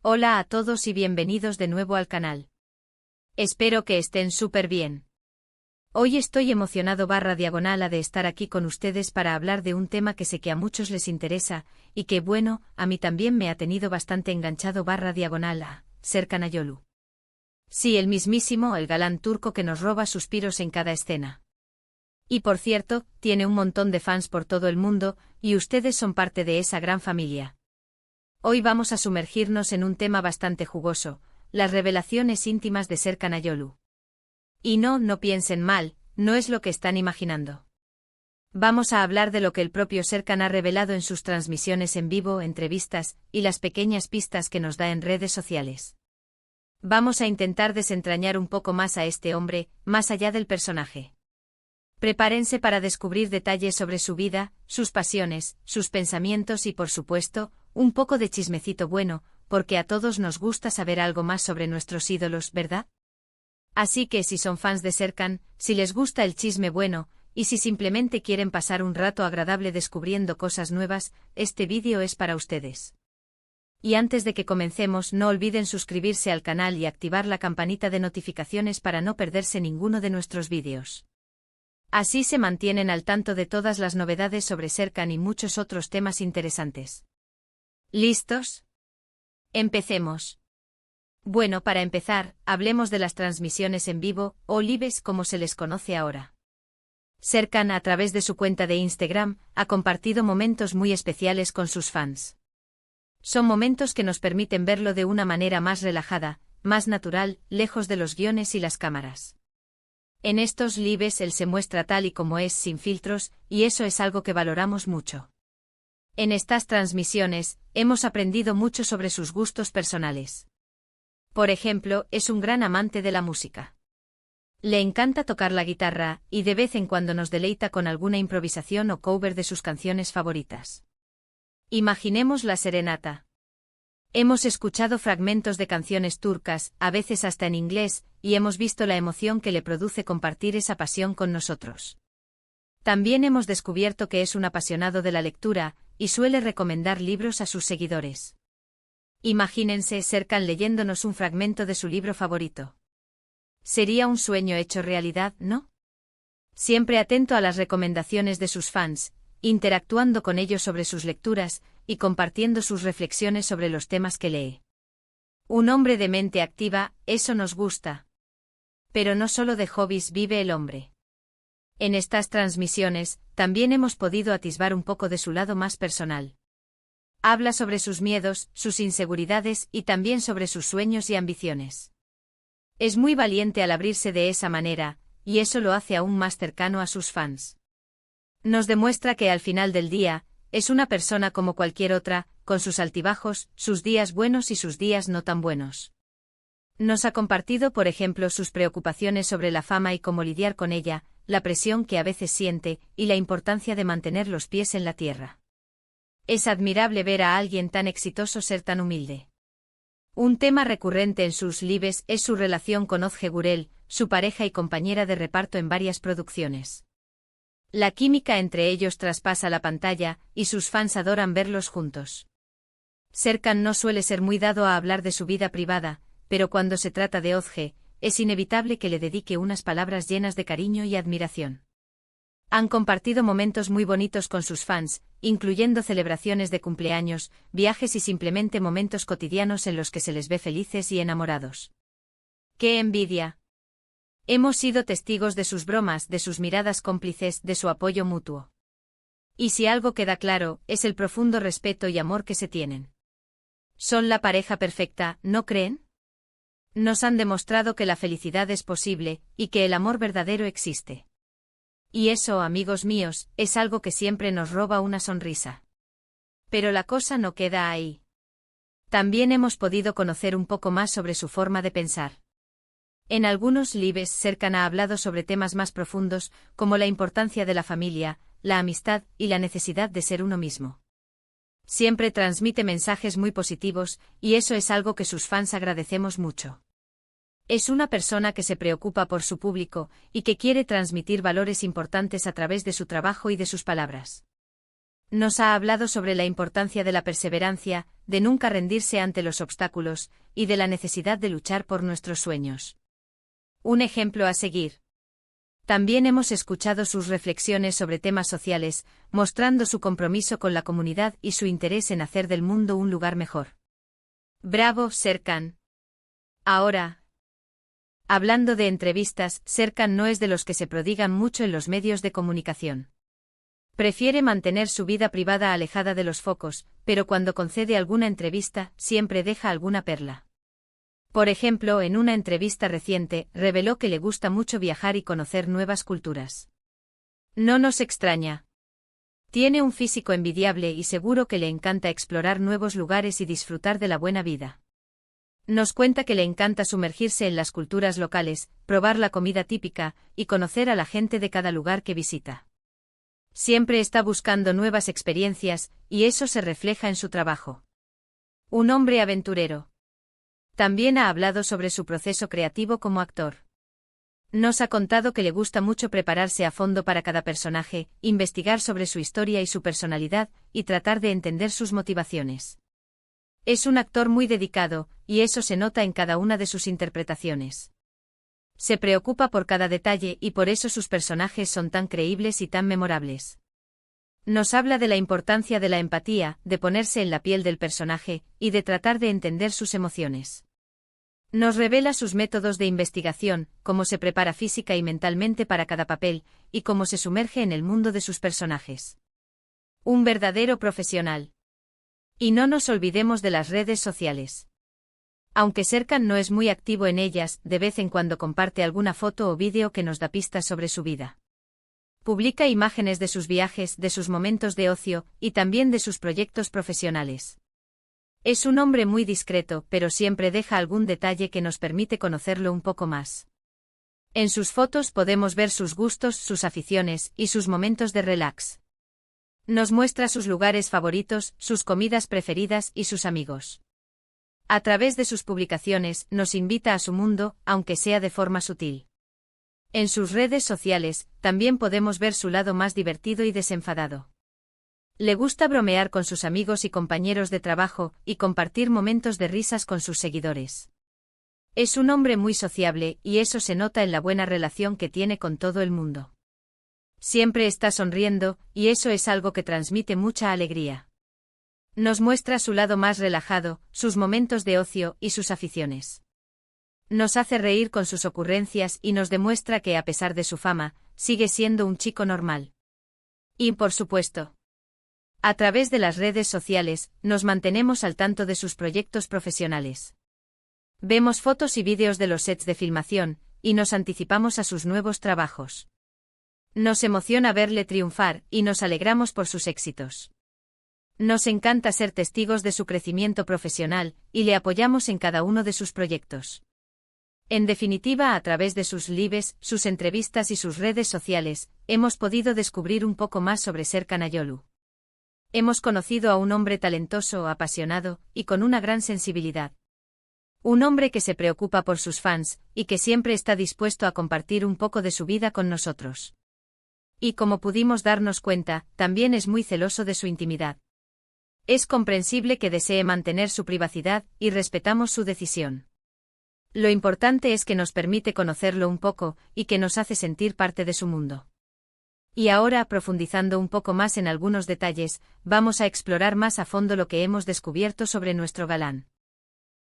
Hola a todos y bienvenidos de nuevo al canal. Espero que estén súper bien. Hoy estoy emocionado /diagonal de estar aquí con ustedes para hablar de un tema que sé que a muchos les interesa, y que bueno, a mí también me ha tenido bastante enganchado /diagonal a Serkan Ayolu. Sí, el mismísimo, el galán turco que nos roba suspiros en cada escena. Y por cierto, tiene un montón de fans por todo el mundo, y ustedes son parte de esa gran familia. Hoy vamos a sumergirnos en un tema bastante jugoso, las revelaciones íntimas de Serkan Ayolu. Y no piensen mal, no es lo que están imaginando. Vamos a hablar de lo que el propio Serkan ha revelado en sus transmisiones en vivo, entrevistas, y las pequeñas pistas que nos da en redes sociales. Vamos a intentar desentrañar un poco más a este hombre, más allá del personaje. Prepárense para descubrir detalles sobre su vida, sus pasiones, sus pensamientos y, por supuesto, un poco de chismecito bueno, porque a todos nos gusta saber algo más sobre nuestros ídolos, ¿verdad? Así que si son fans de Serkan, si les gusta el chisme bueno, y si simplemente quieren pasar un rato agradable descubriendo cosas nuevas, este vídeo es para ustedes. Y antes de que comencemos, no olviden suscribirse al canal y activar la campanita de notificaciones para no perderse ninguno de nuestros vídeos. Así se mantienen al tanto de todas las novedades sobre Serkan y muchos otros temas interesantes. ¿Listos? Empecemos. Bueno, para empezar, hablemos de las transmisiones en vivo, o lives como se les conoce ahora. Serkan, a través de su cuenta de Instagram, ha compartido momentos muy especiales con sus fans. Son momentos que nos permiten verlo de una manera más relajada, más natural, lejos de los guiones y las cámaras. En estos lives él se muestra tal y como es, sin filtros, y eso es algo que valoramos mucho. En estas transmisiones, hemos aprendido mucho sobre sus gustos personales. Por ejemplo, es un gran amante de la música. Le encanta tocar la guitarra, y de vez en cuando nos deleita con alguna improvisación o cover de sus canciones favoritas. Imaginemos la serenata. Hemos escuchado fragmentos de canciones turcas, a veces hasta en inglés, y hemos visto la emoción que le produce compartir esa pasión con nosotros. También hemos descubierto que es un apasionado de la lectura, y suele recomendar libros a sus seguidores. Imagínense Serkan leyéndonos un fragmento de su libro favorito. Sería un sueño hecho realidad, ¿no? Siempre atento a las recomendaciones de sus fans, interactuando con ellos sobre sus lecturas, y compartiendo sus reflexiones sobre los temas que lee. Un hombre de mente activa, eso nos gusta. Pero no solo de hobbies vive el hombre. En estas transmisiones, también hemos podido atisbar un poco de su lado más personal. Habla sobre sus miedos, sus inseguridades y también sobre sus sueños y ambiciones. Es muy valiente al abrirse de esa manera, y eso lo hace aún más cercano a sus fans. Nos demuestra que al final del día, es una persona como cualquier otra, con sus altibajos, sus días buenos y sus días no tan buenos. Nos ha compartido, por ejemplo, sus preocupaciones sobre la fama y cómo lidiar con ella, la presión que a veces siente, y la importancia de mantener los pies en la tierra. Es admirable ver a alguien tan exitoso ser tan humilde. Un tema recurrente en sus lives es su relación con Özge Gürel, su pareja y compañera de reparto en varias producciones. La química entre ellos traspasa la pantalla, y sus fans adoran verlos juntos. Serkan no suele ser muy dado a hablar de su vida privada, pero cuando se trata de Özge, es inevitable que le dedique unas palabras llenas de cariño y admiración. Han compartido momentos muy bonitos con sus fans, incluyendo celebraciones de cumpleaños, viajes y simplemente momentos cotidianos en los que se les ve felices y enamorados. ¡Qué envidia! Hemos sido testigos de sus bromas, de sus miradas cómplices, de su apoyo mutuo. Y si algo queda claro, es el profundo respeto y amor que se tienen. Son la pareja perfecta, ¿no creen? Nos han demostrado que la felicidad es posible, y que el amor verdadero existe. Y eso, amigos míos, es algo que siempre nos roba una sonrisa. Pero la cosa no queda ahí. También hemos podido conocer un poco más sobre su forma de pensar. En algunos lives Serkan ha hablado sobre temas más profundos, como la importancia de la familia, la amistad y la necesidad de ser uno mismo. Siempre transmite mensajes muy positivos, y eso es algo que sus fans agradecemos mucho. Es una persona que se preocupa por su público, y que quiere transmitir valores importantes a través de su trabajo y de sus palabras. Nos ha hablado sobre la importancia de la perseverancia, de nunca rendirse ante los obstáculos, y de la necesidad de luchar por nuestros sueños. Un ejemplo a seguir. También hemos escuchado sus reflexiones sobre temas sociales, mostrando su compromiso con la comunidad y su interés en hacer del mundo un lugar mejor. ¡Bravo, Serkan! Ahora, hablando de entrevistas, Serkan no es de los que se prodigan mucho en los medios de comunicación. Prefiere mantener su vida privada alejada de los focos, pero cuando concede alguna entrevista, siempre deja alguna perla. Por ejemplo, en una entrevista reciente, reveló que le gusta mucho viajar y conocer nuevas culturas. No nos extraña. Tiene un físico envidiable y seguro que le encanta explorar nuevos lugares y disfrutar de la buena vida. Nos cuenta que le encanta sumergirse en las culturas locales, probar la comida típica, y conocer a la gente de cada lugar que visita. Siempre está buscando nuevas experiencias, y eso se refleja en su trabajo. Un hombre aventurero. También ha hablado sobre su proceso creativo como actor. Nos ha contado que le gusta mucho prepararse a fondo para cada personaje, investigar sobre su historia y su personalidad, y tratar de entender sus motivaciones. Es un actor muy dedicado, y eso se nota en cada una de sus interpretaciones. Se preocupa por cada detalle y por eso sus personajes son tan creíbles y tan memorables. Nos habla de la importancia de la empatía, de ponerse en la piel del personaje, y de tratar de entender sus emociones. Nos revela sus métodos de investigación, cómo se prepara física y mentalmente para cada papel, y cómo se sumerge en el mundo de sus personajes. Un verdadero profesional. Y no nos olvidemos de las redes sociales. Aunque Serkan no es muy activo en ellas, de vez en cuando comparte alguna foto o vídeo que nos da pistas sobre su vida. Publica imágenes de sus viajes, de sus momentos de ocio, y también de sus proyectos profesionales. Es un hombre muy discreto, pero siempre deja algún detalle que nos permite conocerlo un poco más. En sus fotos podemos ver sus gustos, sus aficiones, y sus momentos de relax. Nos muestra sus lugares favoritos, sus comidas preferidas y sus amigos. A través de sus publicaciones, nos invita a su mundo, aunque sea de forma sutil. En sus redes sociales, también podemos ver su lado más divertido y desenfadado. Le gusta bromear con sus amigos y compañeros de trabajo, y compartir momentos de risas con sus seguidores. Es un hombre muy sociable, y eso se nota en la buena relación que tiene con todo el mundo. Siempre está sonriendo, y eso es algo que transmite mucha alegría. Nos muestra su lado más relajado, sus momentos de ocio y sus aficiones. Nos hace reír con sus ocurrencias y nos demuestra que a pesar de su fama, sigue siendo un chico normal. Y por supuesto, a través de las redes sociales, nos mantenemos al tanto de sus proyectos profesionales. Vemos fotos y vídeos de los sets de filmación, y nos anticipamos a sus nuevos trabajos. Nos emociona verle triunfar, y nos alegramos por sus éxitos. Nos encanta ser testigos de su crecimiento profesional, y le apoyamos en cada uno de sus proyectos. En definitiva, a través de sus lives, sus entrevistas y sus redes sociales, hemos podido descubrir un poco más sobre Serkan Ayolu. Hemos conocido a un hombre talentoso, apasionado, y con una gran sensibilidad. Un hombre que se preocupa por sus fans, y que siempre está dispuesto a compartir un poco de su vida con nosotros. Y como pudimos darnos cuenta, también es muy celoso de su intimidad. Es comprensible que desee mantener su privacidad, y respetamos su decisión. Lo importante es que nos permite conocerlo un poco, y que nos hace sentir parte de su mundo. Y ahora, profundizando un poco más en algunos detalles, vamos a explorar más a fondo lo que hemos descubierto sobre nuestro galán.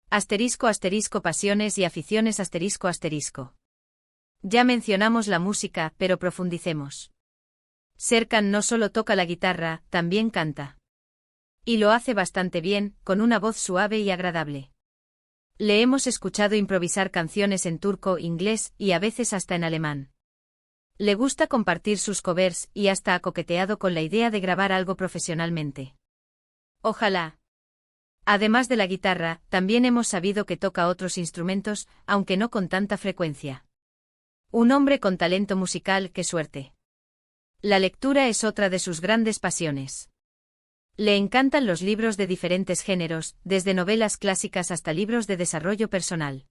*** Pasiones y aficiones ***. Ya mencionamos la música, pero profundicemos. Serkan no solo toca la guitarra, también canta. Y lo hace bastante bien, con una voz suave y agradable. Le hemos escuchado improvisar canciones en turco, inglés, y a veces hasta en alemán. Le gusta compartir sus covers, y hasta ha coqueteado con la idea de grabar algo profesionalmente. Ojalá. Además de la guitarra, también hemos sabido que toca otros instrumentos, aunque no con tanta frecuencia. Un hombre con talento musical, ¡qué suerte! La lectura es otra de sus grandes pasiones. Le encantan los libros de diferentes géneros, desde novelas clásicas hasta libros de desarrollo personal.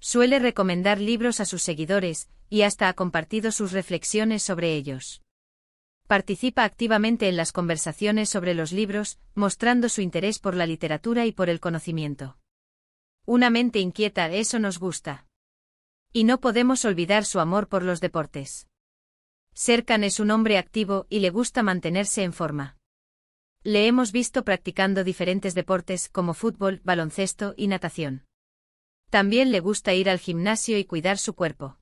Suele recomendar libros a sus seguidores, y hasta ha compartido sus reflexiones sobre ellos. Participa activamente en las conversaciones sobre los libros, mostrando su interés por la literatura y por el conocimiento. Una mente inquieta, eso nos gusta. Y no podemos olvidar su amor por los deportes. Serkan es un hombre activo y le gusta mantenerse en forma. Le hemos visto practicando diferentes deportes como fútbol, baloncesto y natación. También le gusta ir al gimnasio y cuidar su cuerpo.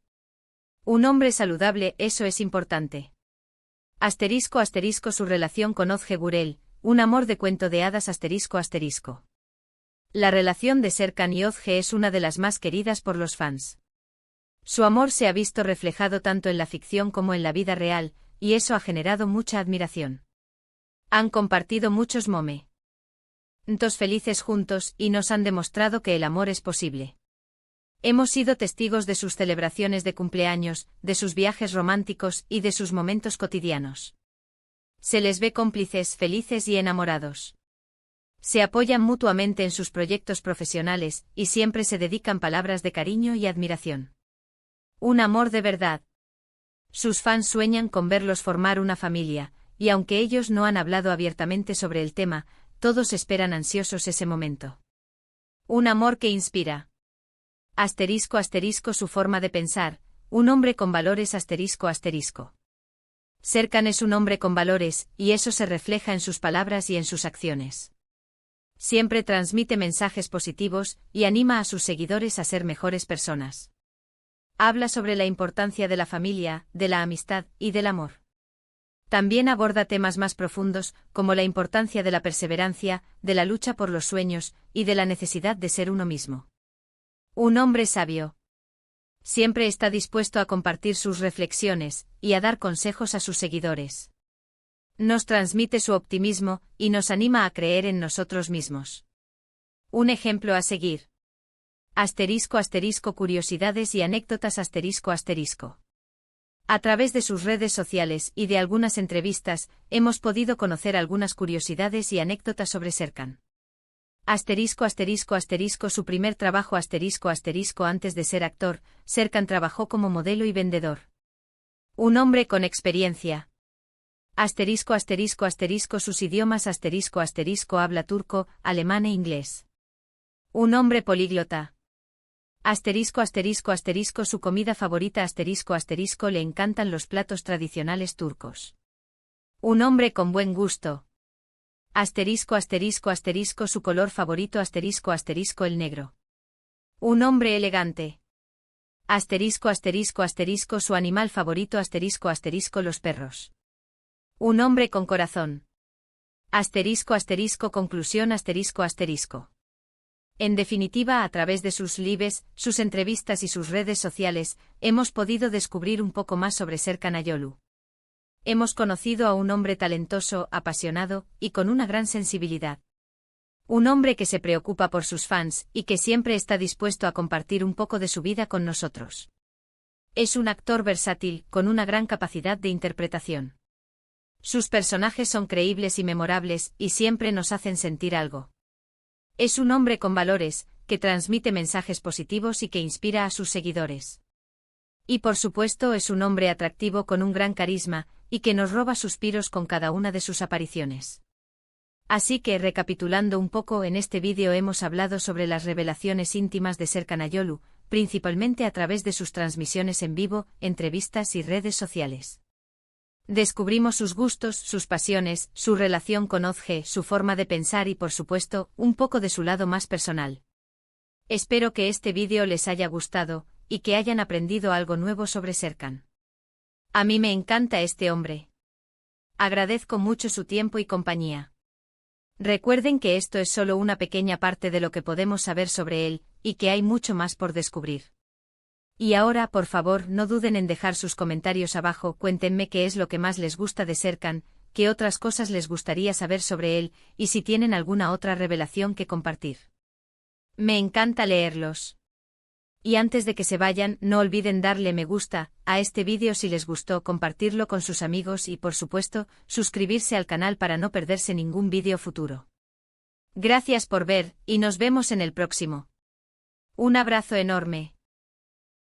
Un hombre saludable, eso es importante. *** Su relación con Ozge Gurel, un amor de cuento de hadas ***. La relación de Serkan y Ozge es una de las más queridas por los fans. Su amor se ha visto reflejado tanto en la ficción como en la vida real, y eso ha generado mucha admiración. Han compartido muchos momentos felices juntos y nos han demostrado que el amor es posible. Hemos sido testigos de sus celebraciones de cumpleaños, de sus viajes románticos y de sus momentos cotidianos. Se les ve cómplices, felices y enamorados. Se apoyan mutuamente en sus proyectos profesionales y siempre se dedican palabras de cariño y admiración. Un amor de verdad. Sus fans sueñan con verlos formar una familia, y aunque ellos no han hablado abiertamente sobre el tema, todos esperan ansiosos ese momento. Un amor que inspira. *** Su forma de pensar, un hombre con valores ***. Serkan es un hombre con valores, y eso se refleja en sus palabras y en sus acciones. Siempre transmite mensajes positivos y anima a sus seguidores a ser mejores personas. Habla sobre la importancia de la familia, de la amistad y del amor. También aborda temas más profundos, como la importancia de la perseverancia, de la lucha por los sueños y de la necesidad de ser uno mismo. Un hombre sabio. Siempre está dispuesto a compartir sus reflexiones y a dar consejos a sus seguidores. Nos transmite su optimismo y nos anima a creer en nosotros mismos. Un ejemplo a seguir. *** Curiosidades y anécdotas ***. A través de sus redes sociales y de algunas entrevistas, hemos podido conocer algunas curiosidades y anécdotas sobre Serkan. Su primer trabajo antes de ser actor, Serkan trabajó como modelo y vendedor. Un hombre con experiencia. Sus idiomas habla turco, alemán e inglés. Un hombre políglota. Su comida favorita le encantan los platos tradicionales turcos. Un hombre con buen gusto. Su color favorito el negro. Un hombre elegante. Su animal favorito los perros. Un hombre con corazón. Conclusión. En definitiva, a través de sus lives, sus entrevistas y sus redes sociales, hemos podido descubrir un poco más sobre Serkan Ayolu. Hemos conocido a un hombre talentoso, apasionado y con una gran sensibilidad. Un hombre que se preocupa por sus fans y que siempre está dispuesto a compartir un poco de su vida con nosotros. Es un actor versátil, con una gran capacidad de interpretación. Sus personajes son creíbles y memorables y siempre nos hacen sentir algo. Es un hombre con valores, que transmite mensajes positivos y que inspira a sus seguidores. Y por supuesto es un hombre atractivo con un gran carisma, y que nos roba suspiros con cada una de sus apariciones. Así que, recapitulando un poco, en este vídeo hemos hablado sobre las revelaciones íntimas de Serkan Ayolu, principalmente a través de sus transmisiones en vivo, entrevistas y redes sociales. Descubrimos sus gustos, sus pasiones, su relación con Ozge, su forma de pensar y, por supuesto, un poco de su lado más personal. Espero que este vídeo les haya gustado, y que hayan aprendido algo nuevo sobre Serkan. A mí me encanta este hombre. Agradezco mucho su tiempo y compañía. Recuerden que esto es solo una pequeña parte de lo que podemos saber sobre él, y que hay mucho más por descubrir. Y ahora, por favor, no duden en dejar sus comentarios abajo, cuéntenme qué es lo que más les gusta de Serkan, qué otras cosas les gustaría saber sobre él, y si tienen alguna otra revelación que compartir. Me encanta leerlos. Y antes de que se vayan, no olviden darle me gusta a este vídeo si les gustó, compartirlo con sus amigos y, por supuesto, suscribirse al canal para no perderse ningún vídeo futuro. Gracias por ver, y nos vemos en el próximo. Un abrazo enorme.